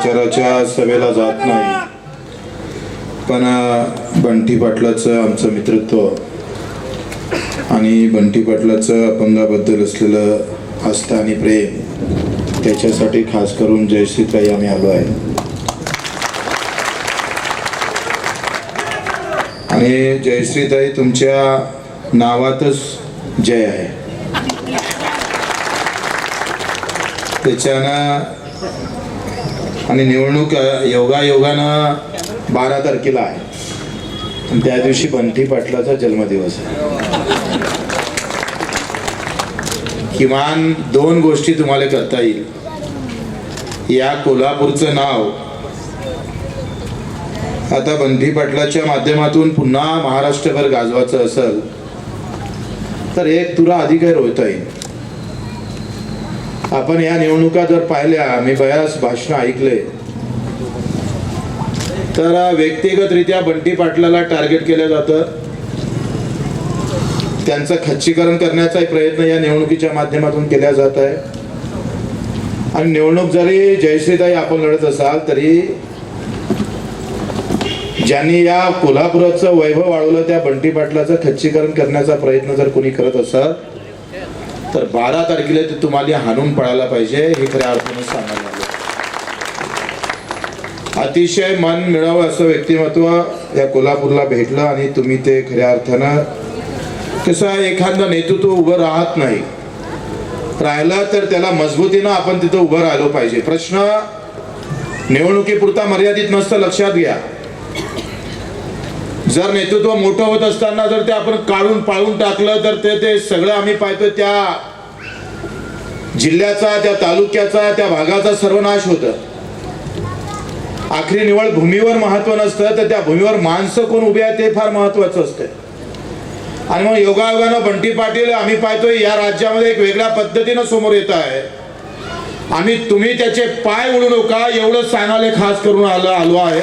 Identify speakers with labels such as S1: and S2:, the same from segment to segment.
S1: प्रचाराच्या सभेला जात नाही, पण बंटी पाटलाचं आमचं मित्रत्व आणि बंटी पाटलाचं अपंगाबद्दल असलेलं आस्था आणि प्रेम, त्याच्यासाठी खास करून जयश्रीताई आम्ही आलो आहे. आणि जयश्रीताई, तुमच्या नावातच जय आहे. त्याच्यानं आणि निवडणूक योगायोगानं 12 तारखेला आहे आणि त्या दिवशी बंटी पाटलाचा जन्मदिवस आहे. किमान 2 गोष्टी तुम्हाला करता येईल. या कोल्हापूरचं नाव आता बंटी पाटलाच्या माध्यमातून पुन्हा महाराष्ट्रभर गाजवायचं असेल तर एक तुरा अधिकार होता येईल. आपण या निवडणुका जर पाहिल्या, मी बऱ्याच भाषण ऐकले, तर व्यक्तिगतरित्या बंटी पाटलाला टार्गेट केलं जातं. त्यांचं खच्चीकरण करण्याचा प्रयत्न या निवडणुकीच्या माध्यमातून केला जात आहे. आणि निवडणूक जरी जयश्रीताई आपण लढत असाल तरी ज्यांनी या कोल्हापुराचं वैभव वाढवलं त्या बंटी पाटलाचं खच्चीकरण करण्याचा प्रयत्न जर कोणी करत असाल तर 12 तारखेला ते तुम्हाला हाणून पडायला पाहिजे, हे खऱ्या अर्थाने सांगायला आलं. अतिशय मन मिळावं असं व्यक्तिमत्व या कोल्हापूरला भेटलं आणि तुम्ही ते खऱ्या अर्थानं, कसं एखादं नेतृत्व उभं राहत नाही, राहिलं तर त्याला मजबूतीनं आपण तिथं उभं राहिलो पाहिजे. प्रश्न निवडणुकीपुरता मर्यादित नसतं, लक्षात घ्या. जर नेतृत्व मोठं होत असताना जर ते आपण काढून पाळून टाकलं तर ते सगळं आम्ही पाहतो त्या जिल्ह्याचा, त्या तालुक्याचा, त्या भागाचा सर्वनाश होतं. आखरी निवड भूमीवर महत्व नसतं तर त्या भूमीवर माणसं कोण उभे आहेत ते फार महत्वाचं असतं. आणि मग योगायोगानं बंटी पाटील आम्ही पाहतोय या राज्यामध्ये एक वेगळ्या पद्धतीनं समोर येत आहे. आम्ही तुम्ही त्याचे पाय उडू नका एवढं सांगायला खास करून आलो आहे.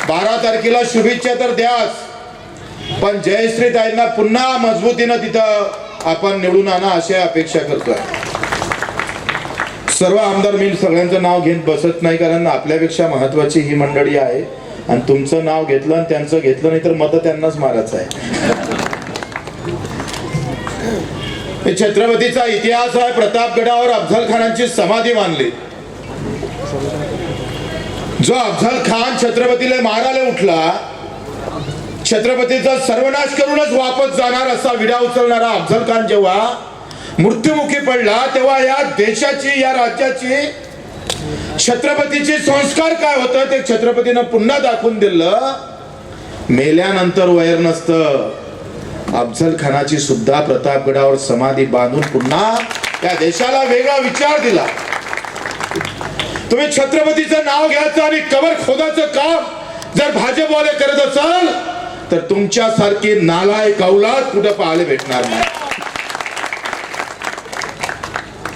S1: 12 तारखेला शुभेच्छा तर द्याच, पण जयश्रीताईंना पुन्हा मजबूतीनं तिथं आपण निवडून आणा अशी अपेक्षा करतोय. सर्व आमदार मी सगळ्यांचं नाव घेत बसत नाही, कारण आपल्यापेक्षा महत्वाची ही मंडळी आहे आणि तुमचं नाव घेतलं आणि त्यांचं घेतलं नाही तर मत त्यांनाच मारायचं आहे. छत्रपतीचा इतिहास आहे. प्रतापगडावर अफझल खानाची समाधी बांधली. जो अफझल खान छत्रपतीला मारायला उठला, छत्रपतीचा सर्वनाश करूनच वापस जाणार असा विडा उचलणारा अफझल खान जेव्हा मृत्युमुखी पडला तेव्हा या देशाची, या राज्याची, छत्रपतीचे संस्कार काय होतं ते छत्रपतीनं पुन्हा दाखवून दिलं. मेल्यानंतर वैर नसतं. अफझल खानाची सुद्धा प्रतापगडावर समाधी बांधून पुन्हा या देशाला वेगळा विचार दिला. तुम्ही छत्रपतीचं नाव घ्यायचं आणि कबर खोदाचं काम जर भाजपवाले करत असाल तर तुमच्यासारखी नालायक औलाद कुठं पाहायला भेटणार नाही.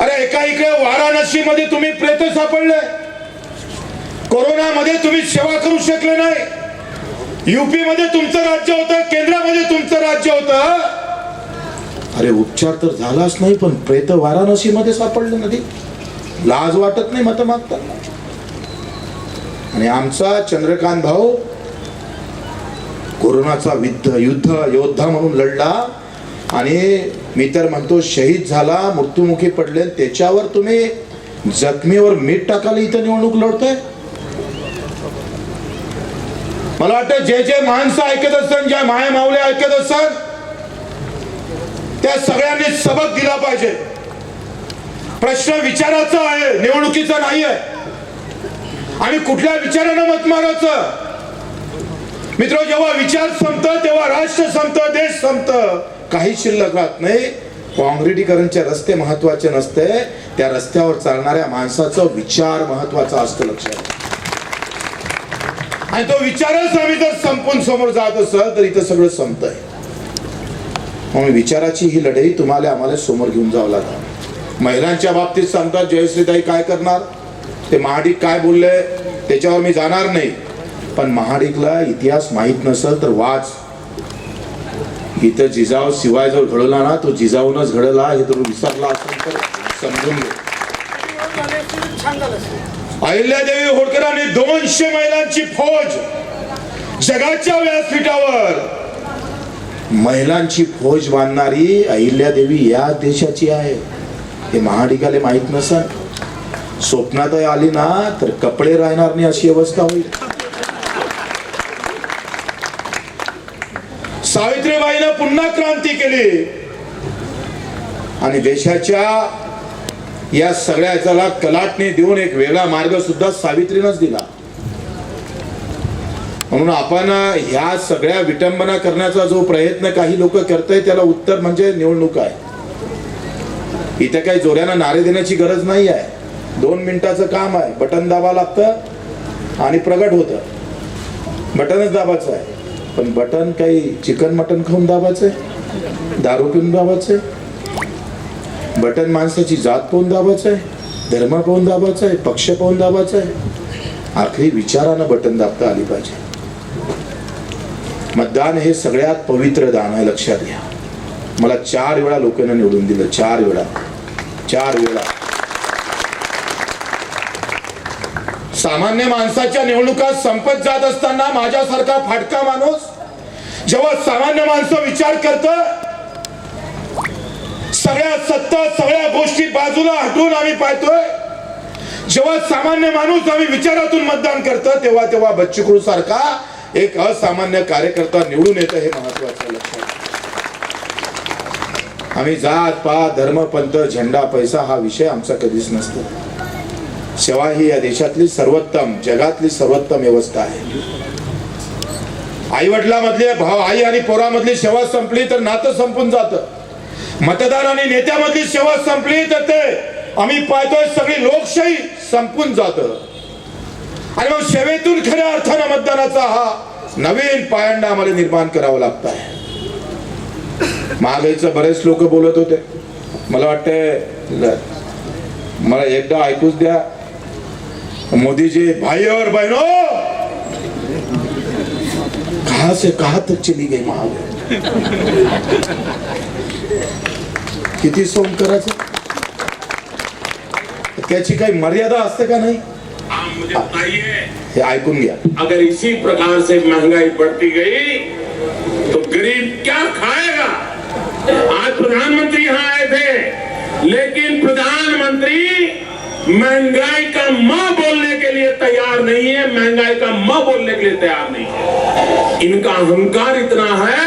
S1: अरे एका इकडे वाराणसी मध्ये तुम्ही प्रेत सापडले, कोरोनामध्ये तुम्ही सेवा करू शकले नाही, यूपी मध्ये तुमचं राज्य होतं, केंद्रामध्ये तुमचं राज्य होतं. अरे उपचार तर झालाच नाही, पण प्रेत वाराणसी मध्ये सापडले नदी, लाज वाटत नाही मत मागताना. आणि आमचा चंद्रकांत भाऊ कोरोनाचा युद्ध योद्धा म्हणून लढला आणि मी तर म्हणतो शहीद झाला, मृत्युमुखी पडले. त्याच्यावर तुम्ही जखमीवर मीठ टाकायला इथं निवडणूक लढतोय. मला वाटतं जे जे माणसं ऐकत असतात, ज्या माया माऊल्या ऐकत असतात, त्या सगळ्यांनी सबक दिला पाहिजे. प्रश्न विचाराचा आहे, निवडणुकीचा नाही आहे. आणि कुठल्या विचारानं मत मारायचं. मित्र, जेव्हा विचार संपतं तेव्हा राष्ट्र संपतं, देश संपतं, काही शिल्लक राहत नाही. काँक्रिटीकरणचे रस्ते महत्वाचे नसते, त्या रस्त्यावर चालणाऱ्या माणसाचा विचार महत्वाचा असतो, लक्षात. आणि तो विचारच आम्ही जर संपून समोर जात असेल तर इथं सगळं संपतंय. म्हणून विचाराची ही लढाई तुम्हाला आम्हाला समोर घेऊन जावं लागतं. महिलांच्या बाबतीत सांगतात जयश्रीताई काय करणार, ते महाडिक काय बोलले त्याच्यावर मी जाणार नाही, पण महाडिकला इतिहास माहित नसेल तर वाच. इथं जिजाऊ शिवाय जर घडवला ना, तो जिजाऊनच घडला हे तर विसरला असेल तर समजून घे. अहिल्यादेवी होळकरांनी 200 महिलांची फौज जगाच्या व्यासपीठावर, महिलांची फौज बांधणारी अहिल्यादेवी या देशाची आहे. हे महाडिकाले माहित नसन, स्वप्नात आली ना तर कपडे राहणार नाही अशी अवस्था होईल. सावित्रीबाईनं पुन्हा क्रांती केली आणि देशाच्या या सगळ्याला कलाटणी देऊन एक वेगळा मार्ग सुद्धा सावित्रीनंच दिला. म्हणून आपण ह्या सगळ्या विटंबना करण्याचा जो प्रयत्न काही लोक करताय त्याला उत्तर म्हणजे निवडणूक आहे. इथे काही जोऱ्यानं नारे देण्याची गरज नाही आहे. 2 मिनिटाचं काम आहे, बटन दाबा लागतं आणि प्रगट होतं. बटनच दाबायचं आहे, पण बटन काही चिकन मटन खाऊन दाबायचंय, दारू पिऊन दाबायचंय? बटन माणसाची जात पाहून दाबायचंय, धर्म पाहून दाबायचंय, पक्ष पाहून दाबायचंय? आखरी विचारानं बटन दाबता आली पाहिजे. मतदान हे सगळ्यात पवित्र दान आहे, लक्षात घ्या. मला 4 वेळा लोकांना निवडून दिलं, 4 वेळा. सामान्य माणसाच्या निवडणुका संपत जात असताना माझ्यासारखा फाटका माणूस जेव्हा सामान्य माणसं विचार करत, सगळ्या सत्ता सगळ्या गोष्टी बाजूला हटवून आम्ही पाहतोय, जेव्हा सामान्य माणूस आम्ही विचारातून मतदान करतो, तेव्हा बच्चू कडू सारखा एक असामान्य कार्यकर्ता निवडून येतं. हे महत्वाचं लक्षात. आम्ही जात पात धर्म पंथ झेंडा पैसा हा विषय आमचा कधीच नसतो. सेवा ही या देशातली सर्वोत्तम, जगातली सर्वोत्तम व्यवस्था आहे. आई वडिलांमधली, भाऊ आई आणि पोरामधली सेवा संपली तर नातं संपून जातं. मतदार आणि नेत्यामधली सेवा संपली तर ते आम्ही पाहतोय सगळी लोकशाही संपून जातं. आणि मग सेवेतून खऱ्या अर्थानं मतदानाचा हा नवीन पायंडा आम्हाला निर्माण करावा लागत आहे. महागाईचं बरेच लोक बोलत होते. मला वाटतंय मला एकदा ऐकूच द्या. मोदीजी, भाई और बहनों, कहां से कहां तक चली गई महागाई? किती सोंग करायचं? त्याची काही मर्यादा असते का नाही?
S2: मुझे बताइए,
S1: हे ऐकून घ्या.
S2: अगर इसी प्रकार से महंगाई बढ़ती गई तो गरीब क्या खाएगा? आज प्रधानमंत्री यहाँ आए थे, लेकिन प्रधानमंत्री महंगाई का म बोलने के लिए तैयार नहीं है, महंगाई का म बोलने के लिए तैयार नहीं है. इनका अहंकार इतना है,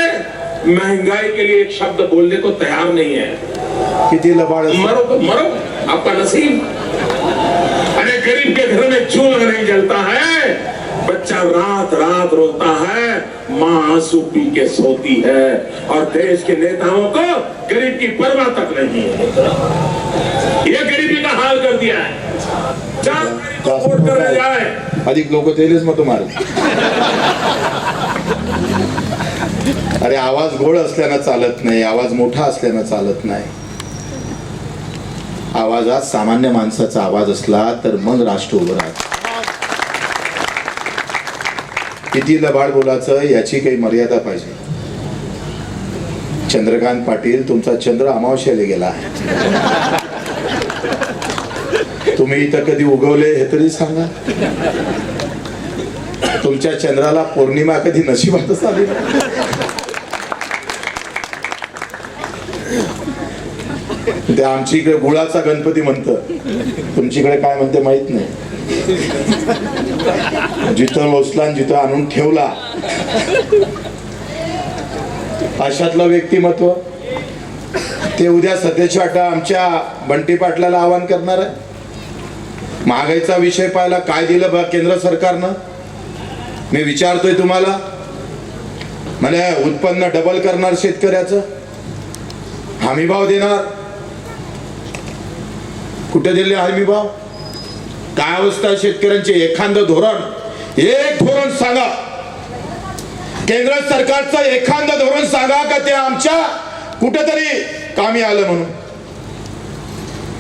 S2: महंगाई के लिए एक शब्द बोलने को तैयार नहीं है.
S1: किती लबाड.
S2: मरो तो मरो, आपका नसीब. अरे गरीब के घर में चूल्हा नहीं जलता है, बच्चा रात रात रोता है, माँ आंसू पी के सोती है, और देश के नेताओं को गरीब की परवाह तक नहीं है. ये गरीबी का हाल कर दिया है. 4 तारीख को वोट करने जाए,
S1: अधिक लोक तेलेच मग तुम्हाला. अरे आवाज गोड असल्यानं चालत नाही, आवाज मोठा असल्यानं चालत नाही. आवाजात सामान्य माणसाचा आवाज असला तर मग राष्ट्र उभं राहत. किती लबाड बोलायचं याची काही मर्यादा पाहिजे. चंद्रकांत पाटील, तुमचा चंद्र अमावस्येला गेला आहे. तुम्ही इथं कधी उगवले हे तरी सांगा. तुमच्या चंद्राला पौर्णिमा कधी नशिबातच आली? ते आमच्या इकडे गुळाचा गणपती म्हणतं, तुमच्याकडे काय म्हणते माहित नाही. जिथं लोसला जिथं आणून ठेवला अशातलं व्यक्तिमत्व. ते उद्या सध्याच्या वाटा आमच्या बंटी पाटलाला आवाहन करणार आहे. महागाईचा विषय पाहायला काय दिलं बा केंद्र सरकारनं? मी विचारतोय तुम्हाला. म्हणजे उत्पन्न डबल करणार, शेतकऱ्याचं हमी भाव देणार. कुठे दिले हमी भाव? काय अवस्था शेतकऱ्यांची? एखादं धोरण, एक धोरण सांगा. केंद्र सरकारचं एखादं धोरण सांगा का ते आमच्या कुठेतरी कामी आलं म्हणून.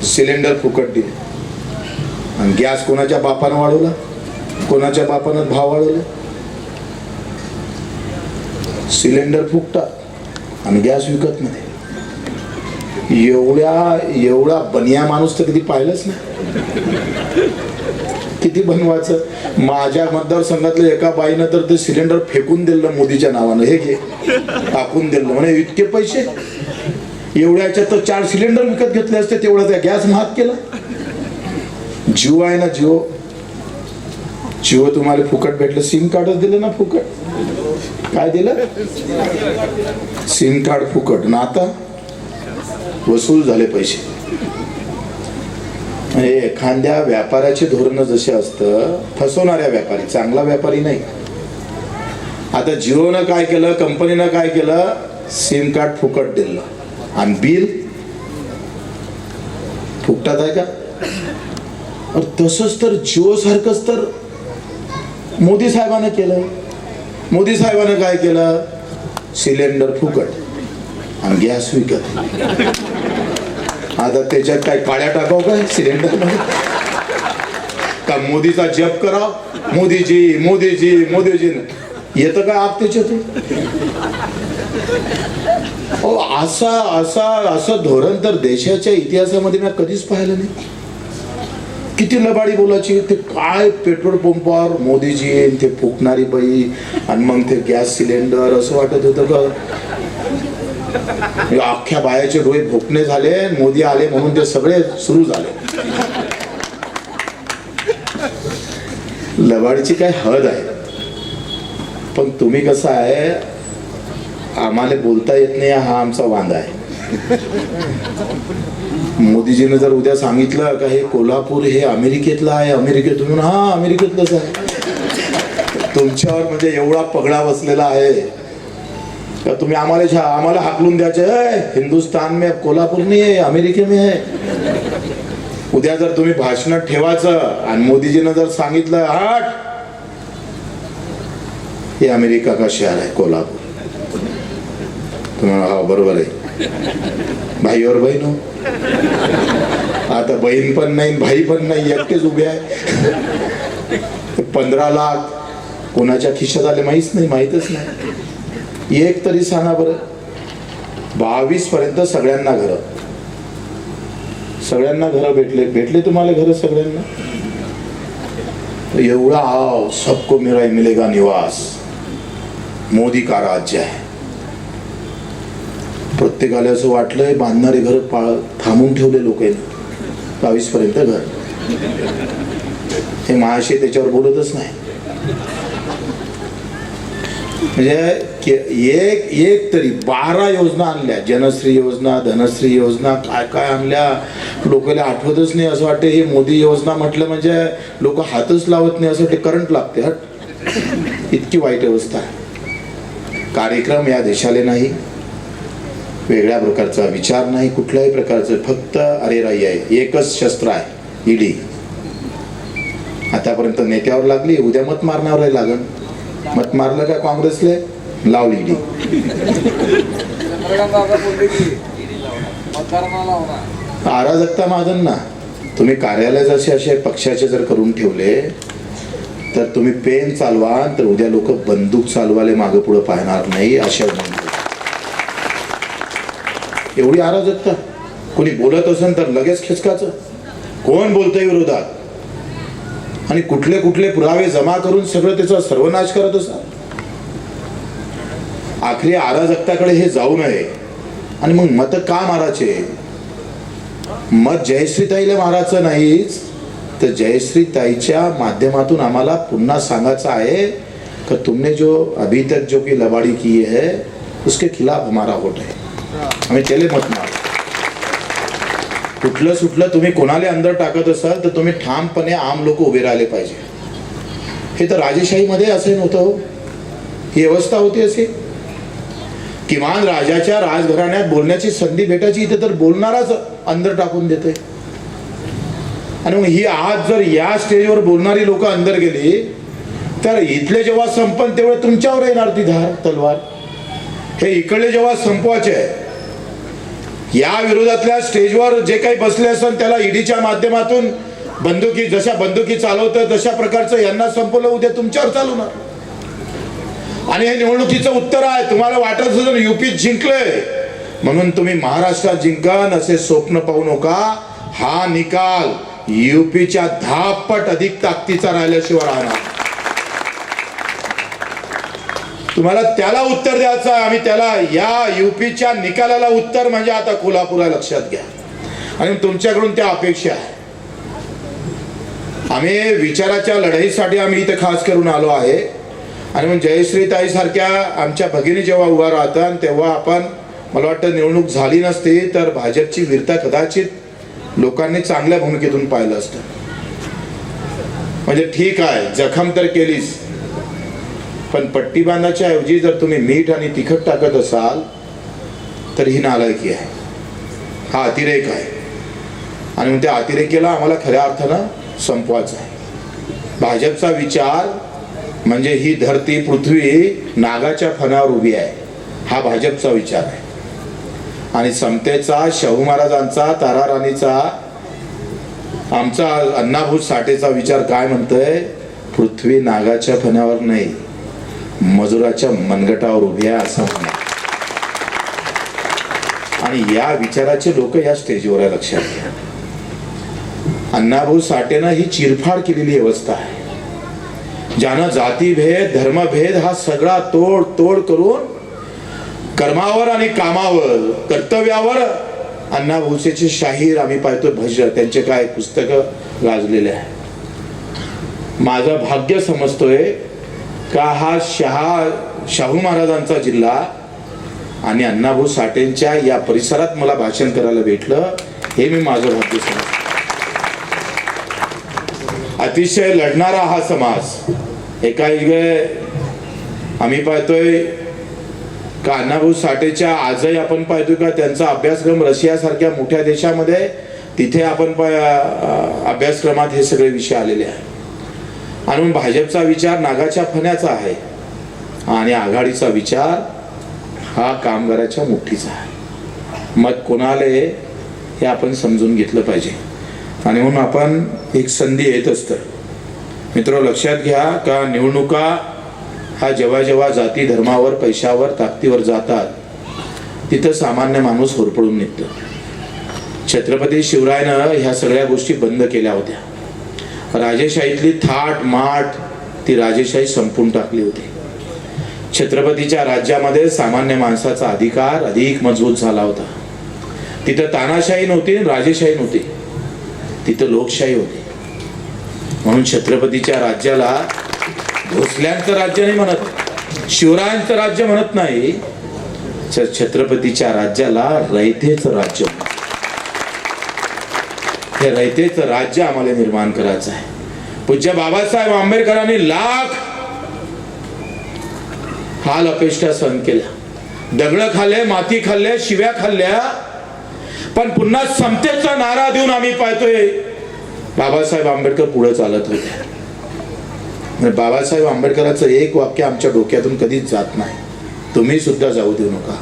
S1: सिलेंडर फुकट दिले आणि गॅस कोणाच्या बापानं वाढवला? कोणाच्या बापानं भाव वाढवला? सिलेंडर फुकतात आणि गॅस विकत नाही. एवढा बनिया माणूस तर कधी पाहिलंच नाही. किती बनवायचं. माझ्या मतदारसंघातल्या एका बाईनं तर ते सिलेंडर फेकून दिलं मोदीच्या नावानं. हे घे टाकून दिलं म्हणे इतके पैसे. एवढ्याच्यात तर 4 सिलेंडर विकत घेतले असते. तेवढा त्या गॅस महाग केला. जिओ आहे ना, जिओ तुम्हाला फुकट भेटलं. सिम कार्डच दिलं ना फुकट. काय दिलं? सिम कार्ड फुकट ना. आता वसूल झाले पैसे. म्हणजे एखाद्या व्यापाऱ्याचे धोरण जसे असतं, फसवणाऱ्या व्यापारी, चांगला व्यापारी नाही. आता जिओनं काय केलं, कंपनीनं काय केलं, सिम कार्ड फुकट दिलं आणि बिल फुकटात आहे का? तसंच तर जिओ सारखंच तर मोदी साहेबांना केलं. मोदी साहेबांना काय केलं, सिलेंडर फुकट आणि गॅस विकत. आता त्याच्यात काय काळ्या टाकाव काय सिलेंडर मध्ये का मोदीचा जप कराव, मोदीजी मोदीजी मोदीजी. येतं काय आप त्याच्यातून? असं धोरण तर देशाच्या इतिहासामध्ये मी कधीच पाहिलं नाही. किती लबाडी बोलायची. ते काय पेट्रोल पंपावर मोदीजी, ते फुकणारी बाई आणि मग ते गॅस सिलेंडर. असं वाटत होतं का अख्ख्या बायाचे डोळे भोकणे झाले. मोदी आले म्हणून ते सगळे सुरू झाले. लबाडीची काय हद आहे. पण तुम्ही कसं आहे, आम्हाला बोलता येत नाही हा आमचा वांदा आहे. मोदीजीने जर उद्या सांगितलं का हे कोल्हापूर हे अमेरिकेतलं आहे, अमेरिकेतून, हा अमेरिकेतलंच आहे. तुमच्यावर म्हणजे एवढा पगडा बसलेला आहे का तुम्ही आम्हाला हाकलून द्यायचे. हिंदुस्तान में कोल्हापूर नहीं है, अमेरिके में है. उद्या जर तुम्ही भाषण ठेवायचं आणि मोदीजीनं जर सांगितलं हट, हे अमेरिका का शहर आहे कोल्हापूर, तुम्हाला हा बरोबर आहे. भाई और बहीण हो. आता बहीण पण नाही भाई पण नाही, एकटेच उभे आहे. 15 लाख कोणाच्या खिशात आले माहीतच नाही. एक तरी सांगा बरं, 22 पर्यंत सगळ्यांना घर भेटले तुम्हाला घर सगळ्यांना. एवढा सबको मिलेगा निवास, मोदी का राज्य आहे. प्रत्येकाला असं वाटलंय बांधणारे घर थांबून ठेवले लोक. 22 पर्यंत घर. हे महाशय त्याच्यावर बोलतच नाही. म्हणजे एक तरी 12 योजना आणल्या. जनश्री योजना, धनश्री योजना, काय आणल्या लोकांना आठवतच नाही. असं वाटतं हे मोदी योजना म्हटलं म्हणजे लोक हातच लावत नाही. असं वाटते करंट लागते. हट, इतकी वाईट अवस्था आहे. कार्यक्रम या देशाला नाही, वेगळ्या प्रकारचा विचार नाही, कुठल्याही प्रकारचं, फक्त अरेराई आहे. एकच शस्त्र आहे, ईडी. आतापर्यंत नेत्यावर लागली, उद्या मत मारण्यावर लागन. मत मारलं का काँग्रेसले, लावली ईडी. अराजकता माझं ना. तुम्ही कार्यालय असे पक्षाचे जर करून ठेवले तर तुम्ही पेन चालवा तर उद्या लोक बंदूक चालवाले मागे पुढे पाहणार नाही. अशा एवढी अराजकता. कोणी बोलत असेल तर लगेच खिचकाचं. कोण बोलतंय विरोधात आणि कुठले कुठले पुरावे जमा करून सगळं त्याचा सर्वनाश करत असा. आखरी अराजकताकडे हे जाऊ नये. आणि मग मत का मारायचे? मत जयश्रीताईला मारायचं नाहीच, तर जयश्रीताईच्या माध्यमातून आम्हाला पुन्हा सांगायचं आहे कि तुमने जो अभी तक जो की लबाड़ी की है उसके खिलाफ हमारा वोट है. आम्ही त्याला मत मार. कुठलं सुटलं तुम्ही कोणाला अंदर टाकत असाल तर तुम्ही ठामपणे आम लोक उभे राहिले पाहिजे. हे तर राजेशाहीमध्ये असे नव्हतं. ही व्यवस्था होती असे. किमान राजाच्या राजघराण्यात बोलण्याची संधी भेटायची, इथे तर बोलणाराच अंदर टाकून देतोय. आणि मग ही आज जर या स्टेजवर बोलणारी लोक अंदर गेली तर इथले जेव्हा संपन तेव्हा तुमच्यावर येणार ती धार तलवार. हे इकडले जेव्हा संपवायचे आहे, या विरोधातल्या स्टेजवर जे काही बसले असेल त्याला ईडीच्या माध्यमातून जशा बंदुकी चालवतं तशा प्रकारचं यांना संपवलं, उद्या तुमच्यावर चालवणार. आणि हे निवडणुकीचं उत्तर आहे. तुम्हाला वाटत असेल युपीत जिंकलंय म्हणून तुम्ही महाराष्ट्रात जिंकन असे स्वप्न पाहू नका. हा निकाल युपीच्या 10 पट अधिक ताकदीचा राहिल्याशिवाय राहणार. तुम्हाला त्याला उत्तर द्यायचं आहे. आम्ही त्याला या युपीच्या निकालाला उत्तर म्हणजे आता कोल्हापूर आहे, लक्षात घ्या. आणि तुमच्याकडून त्या अपेक्षा आहे. आम्ही विचाराच्या लढाईसाठी आम्ही इथे खास करून आलो आहे. आणि मग जयश्रीताई सारख्या आमच्या भगिनी जेव्हा उभा राहतात तेव्हा आपण, मला वाटतं निवडणूक झाली नसती तर भाजपची वीरता कदाचित लोकांनी चांगल्या भूमिकेतून पाहिलं असतं. म्हणजे ठीक आहे, जखम तर केलीच, पण पट्टी बांधाच्या ऐवजी जर तुम्ही मीठ आणि तिखट टाकत असाल तर ही नालायकी आहे, हा अतिरेक आहे. आणि मग त्या अतिरेकीला आम्हाला खऱ्या अर्थानं संपवायचं आहे. भाजपचा विचार म्हणजे ही धरती पृथ्वी नागाच्या फणावर उभी आहे, हा भाजपचा विचार आहे. आणि समतेचा, शाहू महाराजांचा, ताराराणीचा, आमचा अण्णाभाऊ साठेचा विचार काय म्हणतोय? पृथ्वी नागाच्या फण्यावर नाही, मजुराच्या मनगटावर उभी आहे असं म्हणा. आणि या विचाराचे लोक या स्टेजवर आहे, लक्षात घ्या. अण्णाभाऊ साठेनं ही चिरफाड केलेली व्यवस्था आहे, ज्यानं जातीभेद, धर्मभेद हा सगळा तोड तोड करून कर्मावर आणि कामावर, कर्तव्यावर अण्णाभाऊचे शाहीर आम्ही पाहतो, भजन, त्यांचे काय पुस्तकं गाजलेले आहे. माझं भाग्य समजतोय का हा शाहू महाराजांचा जिल्हा आणि अण्णाभाऊ साठेंच्या या परिसरात मला भाषण करायला भेटलं, हे मी माझं भाग्य समजतो. अतिशय लढणारा हा समाज. एका आम्ही पाहतोय का अण्णाभाऊ साठेच्या आजही आपण पाहतोय का त्यांचा अभ्यासक्रम रशिया सारख्या मोठ्या देशामध्ये, तिथे आपण अभ्यासक्रमात हे सगळे विषय आलेले आहेत. आणि भाजपचा विचार नागाच्या फण्याचा आहे आणि आघाडीचा विचार हा कामगाराच्या मुठीचा आहे. मत कोणाला हे आपण समजून घेतलं पाहिजे. आणि म्हणून आपण एक संधी येत असतं. मित्र, लक्षात घ्या का निवडणुका हा जेव्हा जेव्हा जाती धर्मावर, पैशावर, ताकदीवर जातात तिथं सामान्य माणूस होरपळून निघतो. छत्रपती शिवरायानं ह्या सगळ्या गोष्टी बंद केल्या होत्या. राजेशाहीतली थाट माठ ती राजेशाही संपून टाकली होती. छत्रपतीच्या राज्यामध्ये सामान्य माणसाचा अधिकार अधिक मजबूत झाला होता. तिथं तानाशाही नव्हती, राजेशाही नव्हती, तिथं लोकशाही होती. म्हणून छत्रपतीच्या राज्याला भोसल्यांचं राज्य नाही म्हणत, शिवरायांचं राज्य म्हणत नाही, छत्रपतीच्या राज्याला रयतेचं राज्य. हे रयतेचं राज्य आम्हाला निर्माण करायचं आहे. पूज्य बाबासाहेब आंबेडकरांनी लाख हाल अपेष्टा सहन केल्या, दगड खाल्ले, माती खाल्ले, शिव्या खाल्ल्या, पण पुन्हा समतेचा नारा देऊन आम्ही पाहतोय बाबासाहेब आंबेडकर पुढे चालत होते. बाबासाहेब आंबेडकरांचं एक वाक्य आमच्या डोक्यातून कधीच जात नाही, तुम्ही सुद्धा जाऊ देऊ नका.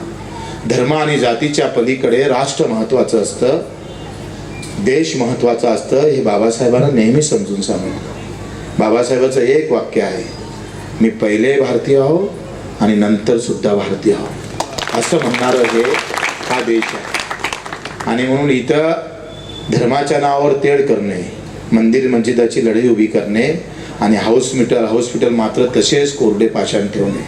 S1: धर्म आणि जातीच्या पलीकडे राष्ट्र महत्वाचं असतं, देश महत्वाचा असतं, हे बाबासाहेबांना नेहमी समजून सांगितलं. बाबासाहेबांचं एक वाक्य आहे, मी पहिले भारतीय आहो आणि नंतर सुद्धा भारतीय आहो, असं म्हणणारं हे हा देश आहे. आणि म्हणून इथं धर्माच्या नावावर तेढ करणे, मंदिर मस्जिदाची लढाई उभी करणे आणि हॉस्पिटल मात्र तसेच कोरडे पाषाण ठेवणे.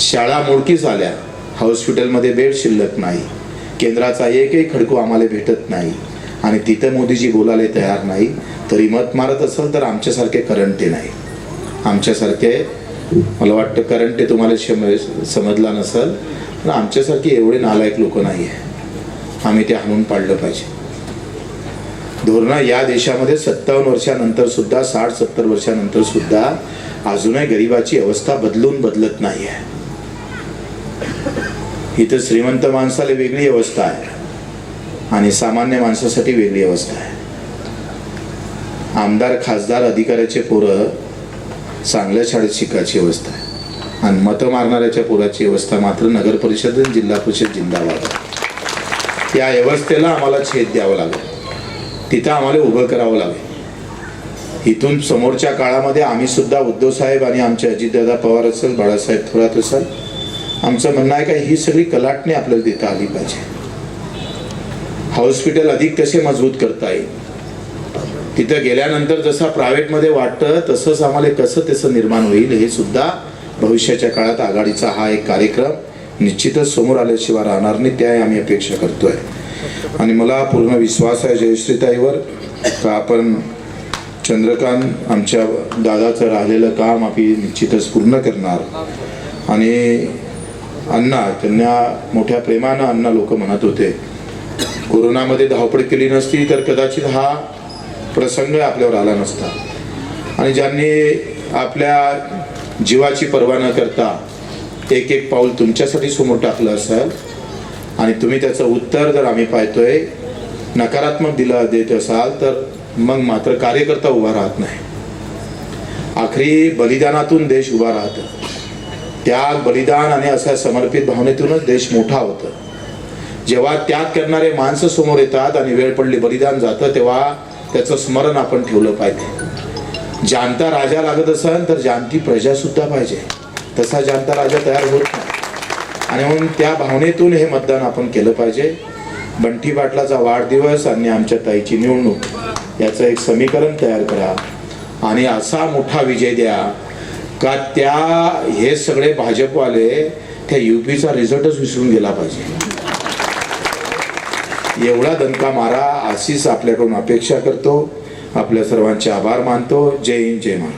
S1: शाळा मोडकीच आल्या, हॉस्पिटलमध्ये बेड शिल्लक नाही, केंद्राचा एकही खडको आम्हाला भेटत नाही आणि तिथं मोदीजी बोलायला तयार नाही. तरी मत मारत असेल तर आमच्यासारखे करंटे नाही, आमच्यासारखे, मला वाटतं करंटे तुम्हाला समजला नसेल, पण आमच्यासारखे एवढे नालायक लोक नाही आहे. आम्ही ते हाणून पाडलं पाहिजे. धोरणं या देशामध्ये 57 वर्षानंतर सुद्धा, 60-70 वर्षानंतर सुद्धा अजूनही गरिबाची अवस्था बदलत नाही आहे. इथं श्रीमंत माणसाला वेगळी अवस्था आहे आणि सामान्य माणसासाठी वेगळी अवस्था आहे. आमदार, खासदार, अधिकाऱ्याचे पोरं चांगल्या शाळेत शिकायची अवस्था आहे आणि मतं मारणाऱ्याच्या पोराची अवस्था मात्र नगर परिषद आणि जिल्हा परिषद जिंदाबाद. या व्यवस्थेला आम्हाला छेद द्यावं लागेल, तिथं आम्हाला उभं करावं लागेल. इथून समोरच्या काळामध्ये आम्ही सुद्धा, उद्धव साहेब आणि आमचे अजितदादा पवार असेल, बाळासाहेब थोरात असेल, आमचं म्हणणं आहे का ही सगळी कलाटणी आपल्याला देता आली पाहिजे. हॉस्पिटल अधिक कसे मजबूत करता येईल, तिथं गेल्यानंतर जसं प्रायव्हेटमध्ये वाटतं तसंच आम्हाला कसं त्याचं निर्माण होईल, हे सुद्धा भविष्याच्या काळात आघाडीचा हा एक कार्यक्रम निश्चितच समोर आल्याशिवाय राहणार नाही, त्या आम्ही अपेक्षा करतोय. आणि मला पूर्ण विश्वास आहे जयश्रीताईवर का आपण चंद्रकांत आमच्या दादाचं राहिलेलं काम आम्ही निश्चितच पूर्ण करणार. आणि अण्णा, त्यांना मोठ्या प्रेमानं अण्णा लोक म्हणत होते, कोरोनामध्ये धावपळ केली नसती तर कदाचित हा प्रसंग आपल्यावर आला नसता. आणि ज्यांनी आपल्या जीवाची पर्वा न करता एक एक पाऊल तुमच्यासाठी समोर टाकलं असेल आणि तुम्ही त्याचं उत्तर जर आम्ही पाहतोय नकारात्मक देत असाल तर मग मात्र कार्यकर्ता उभा राहत नाही. आखरी बलिदानातून देश उभा राहतो. त्याग, बलिदान आणि अशा समर्पित भावनेतूनच देश मोठा होतो. जेव्हा त्याग करणारे माणसं समोर येतात आणि वेळ पडली बलिदान जातं तेव्हा त्याचं स्मरण आपण ठेवलं पाहिजे. जाणता राजा लागत असेल तर जाणती प्रजा सुद्धा पाहिजे. तसा जाणता राजा तयार होत नाही. आणि म्हणून त्या भावनेतून हे मतदान आपण केलं पाहिजे. बंटी पाटलाचा वाढदिवस आणि आमच्या ताईची निवडणूक याचं एक समीकरण तयार करा आणि असा मोठा विजय द्या का त्या हे सगळे भाजपवाले त्या युपीचा रिझल्टच विसरून गेला पाहिजे. एवढा दणका मारा अशीच आपल्याकडून अपेक्षा करतो. आपल्या सर्वांचे आभार मानतो. जय हिंद, जय महाराष्ट्र.